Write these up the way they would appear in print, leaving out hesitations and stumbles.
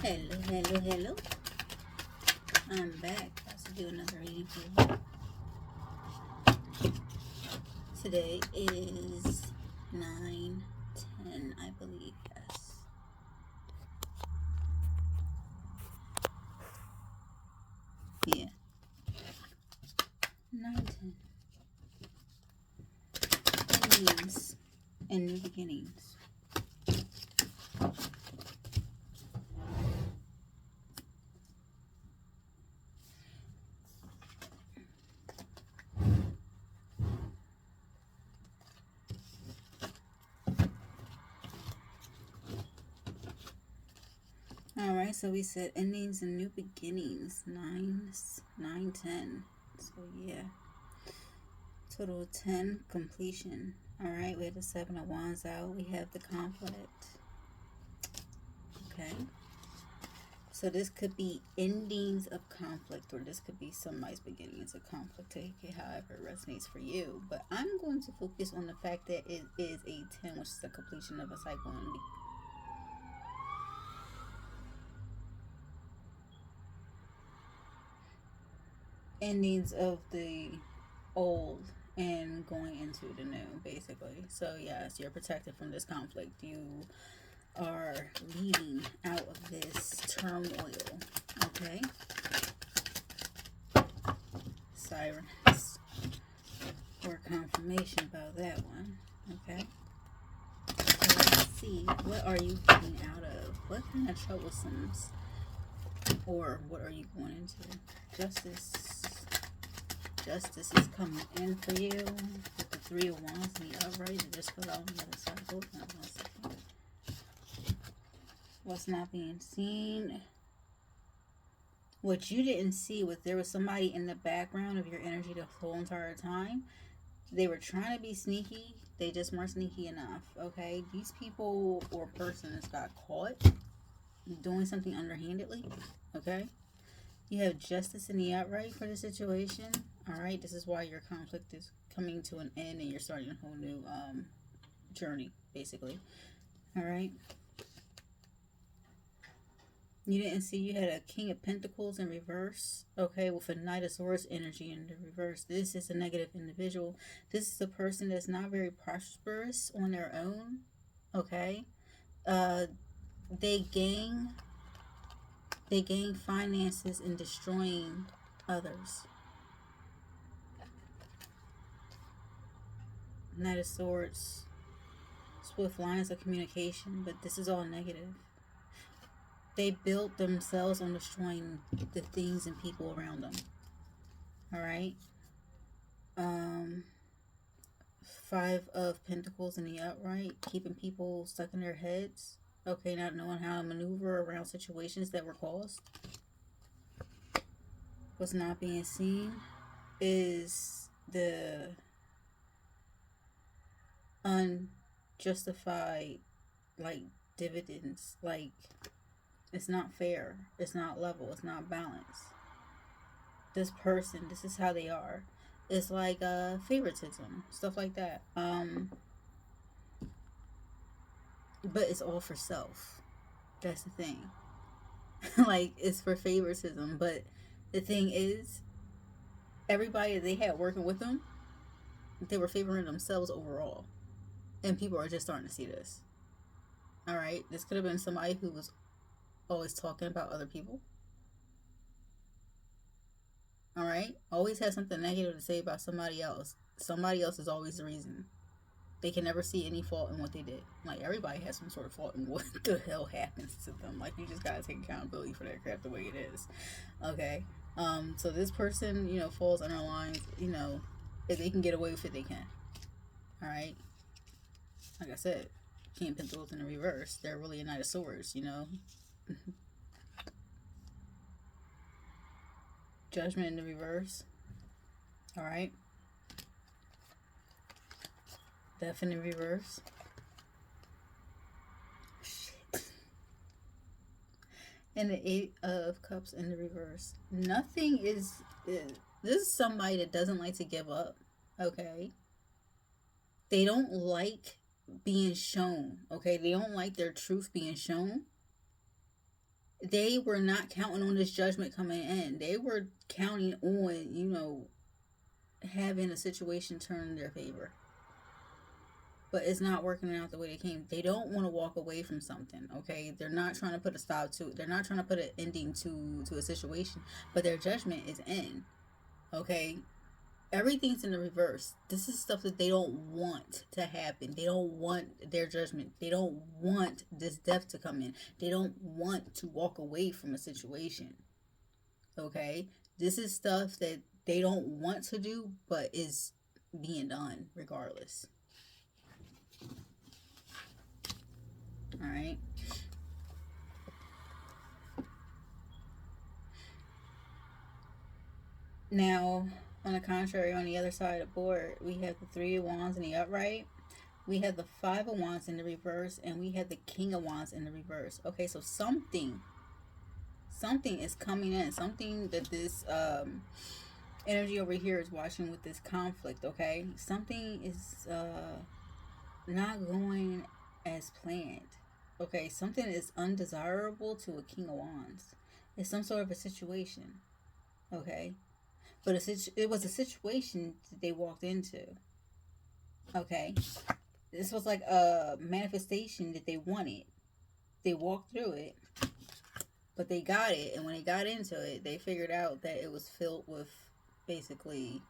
Hello, hello, hello. I'm back. About to do another reading for you. Today is 9/10, I believe. Yes. Yeah. 9/10. Endings and new beginnings. Alright, so we said endings and new beginnings. 9, 10. So yeah. Total 10, completion. Alright, we have the 7 of Wands out. We have the conflict. Okay. So this could be endings of conflict, or this could be somebody's beginnings of conflict. Take it however it resonates for you. But I'm going to focus on the fact that it is a 10, which is the completion of a cycle and endings of the old and going into the new, basically. So yes, you're protected from this conflict. You are leading out of this turmoil. Okay. Sirens. For confirmation about that one. Okay. So let's see. What are you getting out of? What kind of troublesome, or what are you going into? Justice. Justice is coming in for you with the 3 of Wands and the upright. It just fell out on the other side. Hold on 1 second. What's not being seen? What you didn't see was there was somebody in the background of your energy the whole entire time. They were trying to be sneaky. They just weren't sneaky enough. Okay, these people or persons got caught doing something underhandedly. Okay, you have justice in the outright for the situation. All right, this is why your conflict is coming to an end and you're starting a whole new journey, basically. All right. You didn't see you had a King of Pentacles in reverse, okay, with a Knight of Swords energy in the reverse. This is a negative individual. This is a person that's not very prosperous on their own, okay. They gain finances in destroying others. Knight of Swords, swift lines of communication, but this is all negative. They built themselves on destroying the things and people around them. All right. 5 of Pentacles in the outright, keeping people stuck in their heads. Okay, not knowing how to maneuver around situations that were caused. What's not being seen is the unjustified, like, dividends. Like, it's not fair, it's not level, it's not balanced. This person, this is how they are. It's like favoritism, stuff like that. But it's all for self. That's the thing. Like, it's for favoritism. But the thing is, everybody they had working with them, they were favoring themselves overall. And people are just starting to see this. All right, this could have been somebody who was always talking about other people. All right, always has something negative to say about somebody else. Somebody else is always the reason. They can never see any fault in what they did. Like, everybody has some sort of fault in what the hell happens to them. Like, you just gotta take accountability for that crap the way it is. Okay. So this person, falls under lines, if they can get away with it, they can. All right. Like I said, King of Pentacles in the reverse. They're really a Knight of Swords, Judgment in the reverse. All right. Death in the reverse. Shit. And the 8 of Cups in the reverse. Nothing is this is somebody that doesn't like to give up. Okay. They don't like being shown. Okay. They don't like their truth being shown. They were not counting on this judgment coming in. They were counting on, having a situation turn in their favor. But it's not working out the way they came. They don't want to walk away from something, okay? They're not trying to put a stop to it. They're not trying to put an ending to a situation, but their judgment is in, okay? Everything's in the reverse. This is stuff that they don't want to happen. They don't want their judgment. They don't want this death to come in. They don't want to walk away from a situation. Okay? This is stuff that they don't want to do, but is being done regardless. All right? Now, on the contrary, on the other side of the board, we have the Three of Wands in the upright. We have the Five of Wands in the reverse, and we have the King of Wands in the reverse. Okay, so something is coming in. Something that this energy over here is watching with this conflict, okay? Something is not going as planned. Okay, something is undesirable to a King of Wands. It's some sort of a situation, okay? But it was a situation that they walked into, okay? This was like a manifestation that they wanted. They walked through it, but they got it. And when they got into it, they figured out that it was filled with basically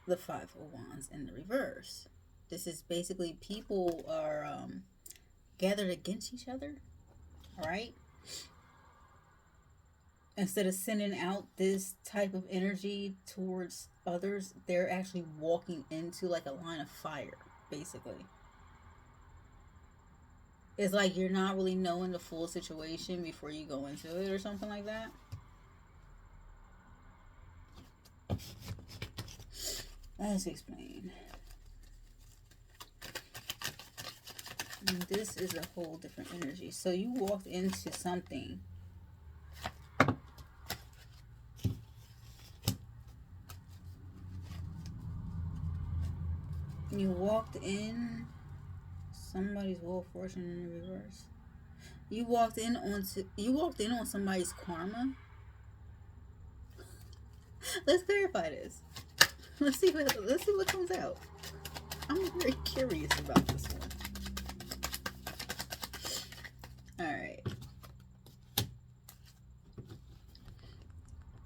the Five of Wands in the reverse. This is basically people are gathered against each other, all right? Instead of sending out this type of energy towards others, they're actually walking into like a line of fire, basically. It's like you're not really knowing the full situation before you go into it or something like that. Let's explain. And this is a whole different energy. So you walked into something. You walked in somebody's Wheel of Fortune in the reverse. You walked in on somebody's karma. Let's clarify this. Let's see what comes out. I'm very curious about this one. All right.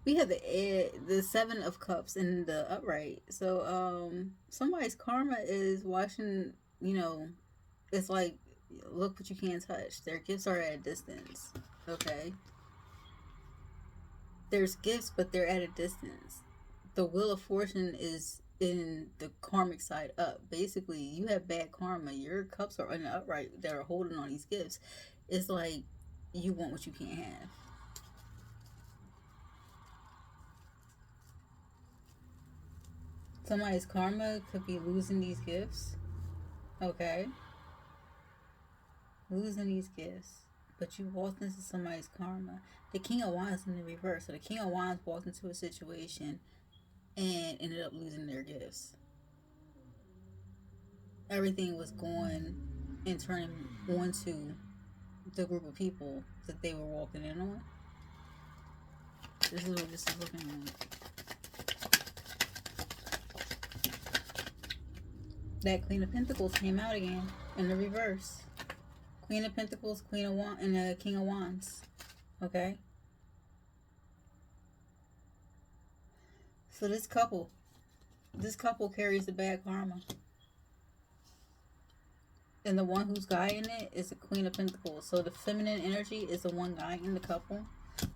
We have the Seven of Cups in the upright. So somebody's karma is watching. It's like, look what you can't touch. Their gifts are at a distance. Okay. There's gifts, but they're at a distance. The Wheel of Fortune is in the karmic side up. Basically, you have bad karma. Your cups are in the upright that are holding on these gifts. It's like you want what you can't have. Somebody's karma could be losing these gifts. Okay. Losing these gifts. But you walked into somebody's karma. The King of Wands in the reverse. So the King of Wands walked into a situation and ended up losing their gifts. Everything was going and turning onto the group of people that they were walking in on. This is what this is looking like. That Queen of Pentacles came out again in the reverse. Queen of Pentacles, Queen of Wands, and the King of Wands. Okay? So this couple carries the bad karma. And the one who's guiding it is the Queen of Pentacles. So the feminine energy is the one guiding the couple.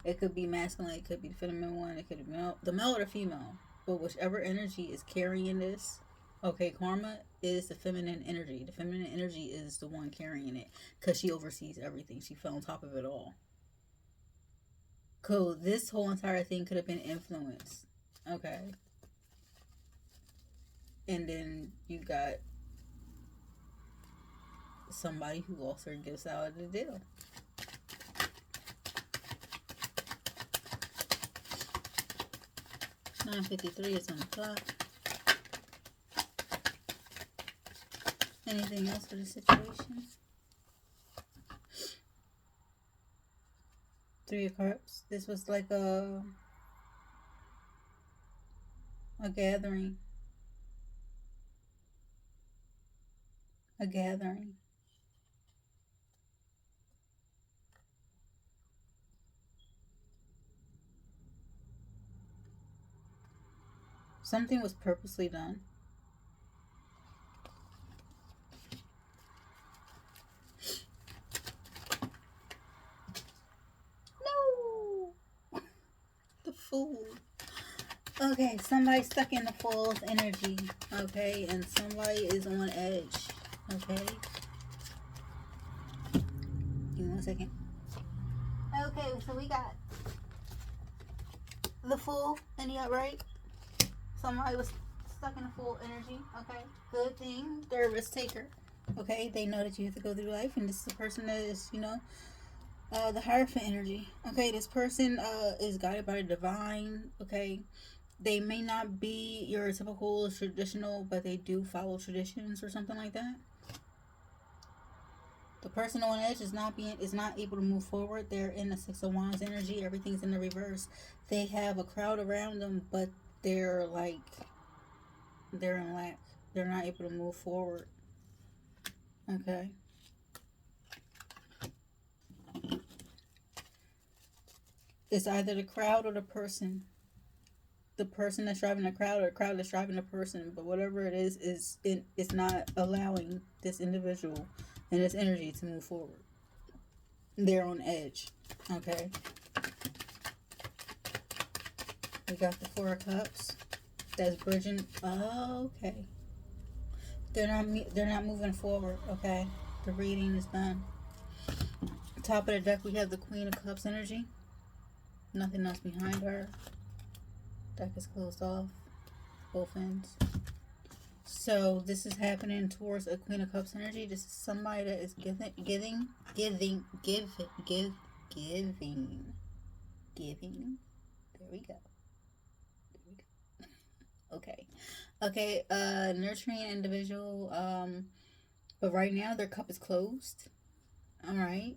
It could be masculine, it could be the feminine one, it could be the male or the female. But whichever energy is carrying this, okay, karma is the feminine energy. The feminine energy is the one carrying it because she oversees everything. She fell on top of it all. Cool. This whole entire thing could have been influenced. Okay. And then you got somebody who lost their gifts out of the deal. $9.53 is on the clock. Anything else for the situation? Three of Cups. This was like a gathering. A gathering. Something was purposely done. No! The Fool. Okay, somebody's stuck in the Fool's energy. Okay, and somebody is on edge. Okay. Give me 1 second. Okay, so we got the Fool in the upright. Somebody was stuck in the Fool energy. Okay, good thing. They're a risk taker. Okay, they know that you have to go through life, and this is a person that is, the Hierophant energy. Okay, this person is guided by the divine. Okay, they may not be your typical traditional, but they do follow traditions or something like that. The person on edge is not able to move forward. They're in the Six of Wands energy. Everything's in the reverse. They have a crowd around them, but they're in lack. They're not able to move forward. Okay. It's either the crowd or the person. The person that's driving the crowd or the crowd that's driving the person. But whatever it is it's not allowing this individual and this energy to move forward. They're on edge. Okay. We got the Four of Cups. That's bridging. Oh, okay. They're not moving forward. Okay. The reading is done. Top of the deck, we have the Queen of Cups energy. Nothing else behind her. Deck is closed off. Both ends. So this is happening towards a Queen of Cups energy. This is somebody that is giving. There we go. Okay. Nurturing individual. But right now their cup is closed. All right.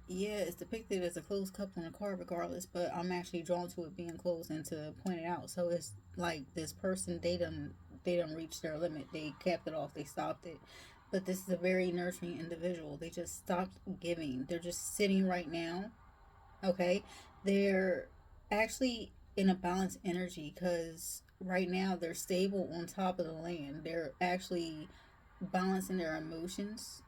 Yeah, it's depicted as a closed cup on a card regardless, but I'm actually drawn to it being closed and to point it out. So it's like this person, they done reach their limit. They capped it off. They stopped it. But this is a very nurturing individual. They just stopped giving. They're just sitting right now. Okay. They're actually in a balanced energy because right now they're stable on top of the land. They're actually balancing their emotions.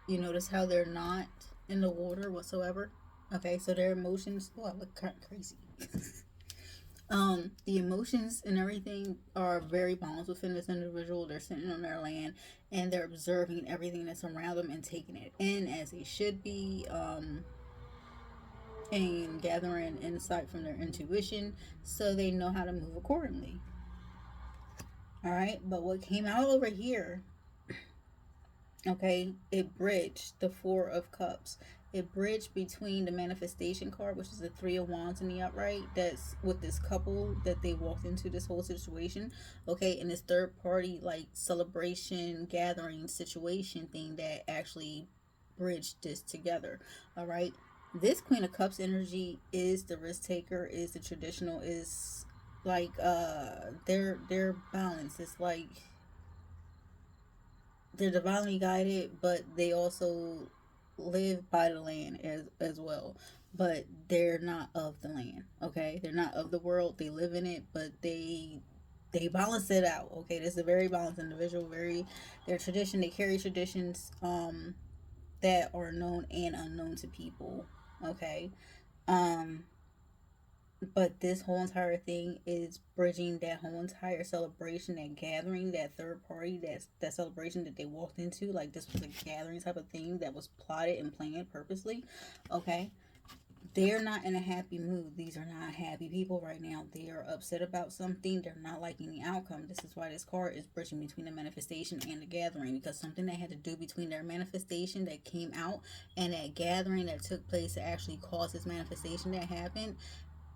You notice how they're not in the water whatsoever. Okay, so their emotions. Oh, I look crazy. The emotions and everything are very balanced within this individual. They're sitting on their land and they're observing everything that's around them and taking it in as they should be. And gathering insight from their intuition so they know how to move accordingly. All right, but what came out over here, okay, it bridged the Four of Cups. It bridged between the manifestation card, which is the Three of Wands in the upright, that's with this couple that they walked into this whole situation, okay, and this third party like celebration gathering situation thing that actually bridged this together. All right, this Queen of Cups energy is the risk taker, is the traditional, is like their balance. It's like they're divinely guided, but they also live by the land as well. But they're not of the land. Okay, they're not of the world. They live in it, but they balance it out. Okay, this is a very balanced individual. Very their tradition. They carry traditions that are known and unknown to people. Okay. Um, but this whole entire thing is bridging that whole entire celebration, that gathering, that third party, that celebration that they walked into. Like this was a gathering type of thing that was plotted and planned purposely. Okay. They're not in a happy mood. These are not happy people right now. They are upset about something. They're not liking the outcome. This is why this card is bridging between the manifestation and the gathering, because something that had to do between their manifestation that came out and that gathering that took place to actually cause this manifestation that happened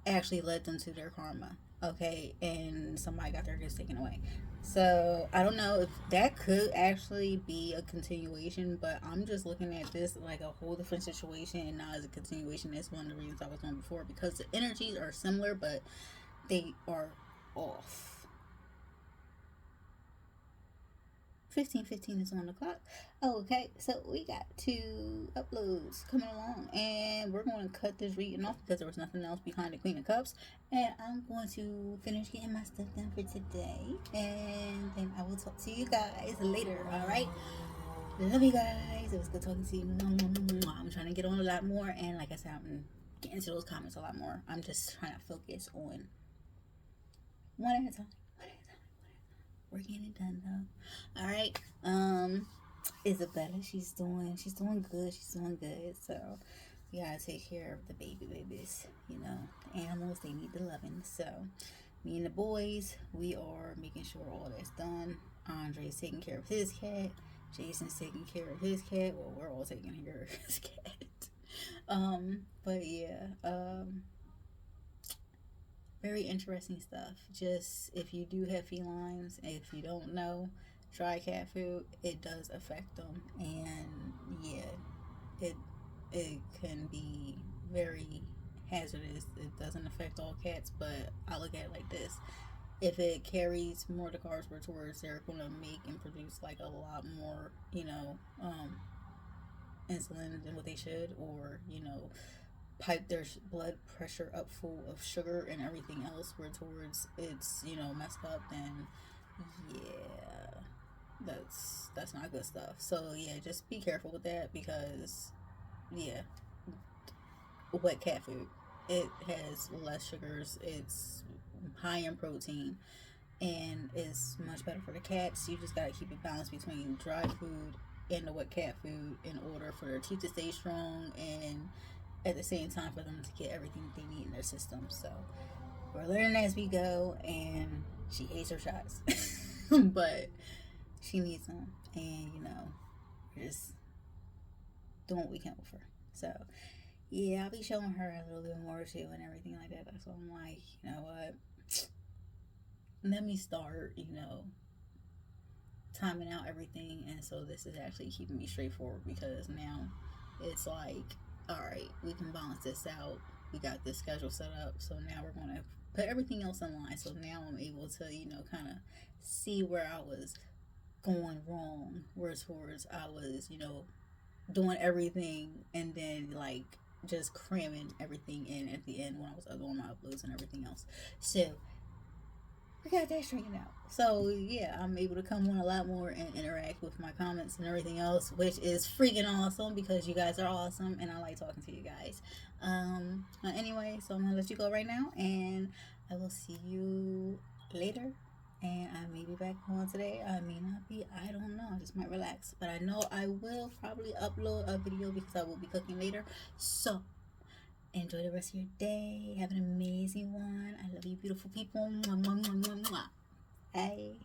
actually led them to their karma. okay, and somebody got their gifts taken away. So I don't know if that could actually be a continuation, but I'm just looking at this like a whole different situation and not as a continuation. That's one of the reasons I was on before, because the energies are similar, but they are off. 15:15 is on the clock. Okay, so we got two uploads coming along, and we're going to cut this reading off because there was nothing else behind the Queen of Cups. And I'm going to finish getting my stuff done for today, and then I will talk to you guys later. All right, love you guys. It was good talking to you. I'm trying to get on a lot more, and like I said, I'm getting to those comments a lot more. I'm just trying to focus on one at a time. We're getting it done though. All right. Isabella, she's doing good. She's doing good. So we gotta take care of the babies. You know, the animals, they need the loving. So me and the boys, we are making sure all that's done. Andre's taking care of his cat. Jason's taking care of his cat. Well, we're all taking care of his cat. But yeah, very interesting stuff. Just if you do have felines, if you don't know, dry cat food, it does affect them, and yeah, it can be very hazardous. It doesn't affect all cats, but I look at it like this: if it carries more to cars towards, they're going to make and produce like a lot more, insulin than what they should, or pipe their blood pressure up full of sugar and everything else where towards it's messed up, then yeah, that's not good stuff. So yeah, just be careful with that, because yeah, wet cat food, it has less sugars, it's high in protein, and is much better for the cats. You just gotta keep it balanced between dry food and the wet cat food in order for their teeth to stay strong, and at the same time for them to get everything they need in their system. So we're learning as we go, and she hates her shots, but she needs them, and we're just doing what we can with her. So yeah, I'll be showing her a little bit more too and everything like that. So I'm like, you know what? Let me start, timing out everything, and so this is actually keeping me straightforward, because now it's like, all right, we can balance this out. We got this schedule set up, so now we're going to put everything else in line. So now I'm able to kind of see where I was going wrong, where towards I was doing everything, and then like just cramming everything in at the end when I was doing my uploads and everything else. So we got that straightened out. So yeah, I'm able to come on a lot more and interact with my comments and everything else, which is freaking awesome, because you guys are awesome and I like talking to you guys. Anyway, so I'm gonna let you go right now, and I will see you later. And I may be back on today. I may not be. I don't know. I just might relax. But I know I will probably upload a video because I will be cooking later. So enjoy the rest of your day. Have an amazing one. I love you, beautiful people. Mwah, mwah, mwah, mwah, mwah. Bye.